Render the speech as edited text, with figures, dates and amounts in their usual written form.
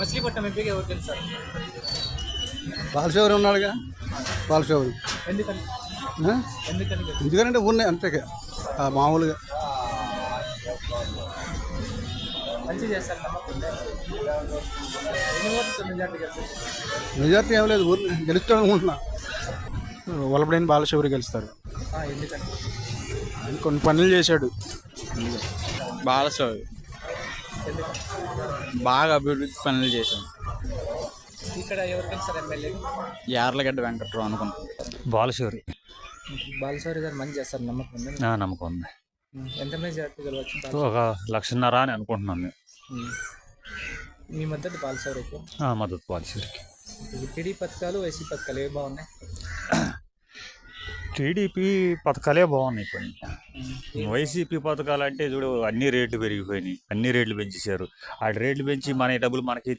మచిలీపట్నం ఎంపీగా ఎవరు గెలుస్తారు? బాలశౌరి ఉన్నాడుగా, బాలశౌరి. ఎందుకని ఆ? ఎందుకని గెలుస్తారు? ఎందుకంటే ఉన్నాయి అంతే మామూలుగా. మంచి చేస్తారు నమ్మకం ఉందా? ఎన్ని ఓట్లు మెజార్టీ గెలుస్తారు? మెజార్టీ ఏం లేదు, ఊరిని గెలుస్తాడు అనుకుంటున్నా. వల్లభనేని బాలశౌరి గెలుస్తారు. ఎందుకని? ఆయన కొన్ని పనులు చేశాడు. బాలశౌరి ఎందుకని? బాగా అభివృద్ధి పనులు చేశాం. ఇక్కడ ఎవరు గెలుస్తారు ఎమ్మెల్యే? యార్లగడ్డ వెంకట్రావు అనుకుంటాం. బాలశౌరి బాలశౌరి గారు మంచి చేస్తారు నమ్మకం ఉందా? నమ్మకం ఉంది. ఎంత మెజార్టీ గెలవచ్చు? 1,50,000 అని అనుకుంటున్నాను నేను. మీ మద్దతు బాలశౌరికి. మద్దతు బాలశౌరికి. టీడీ పథకాలు, వైసీ పథకాలు ఏవి బాగున్నాయి? టీడీపీ పథకాలే బాగున్నాయి కొన్ని. వైసీపీ పథకాలు అంటే చూడు, అన్ని రేట్లు పెరిగిపోయినాయి, అన్ని రేట్లు పెంచేశారు. ఆ రేట్లు పెంచి మన డబ్బులు మనకి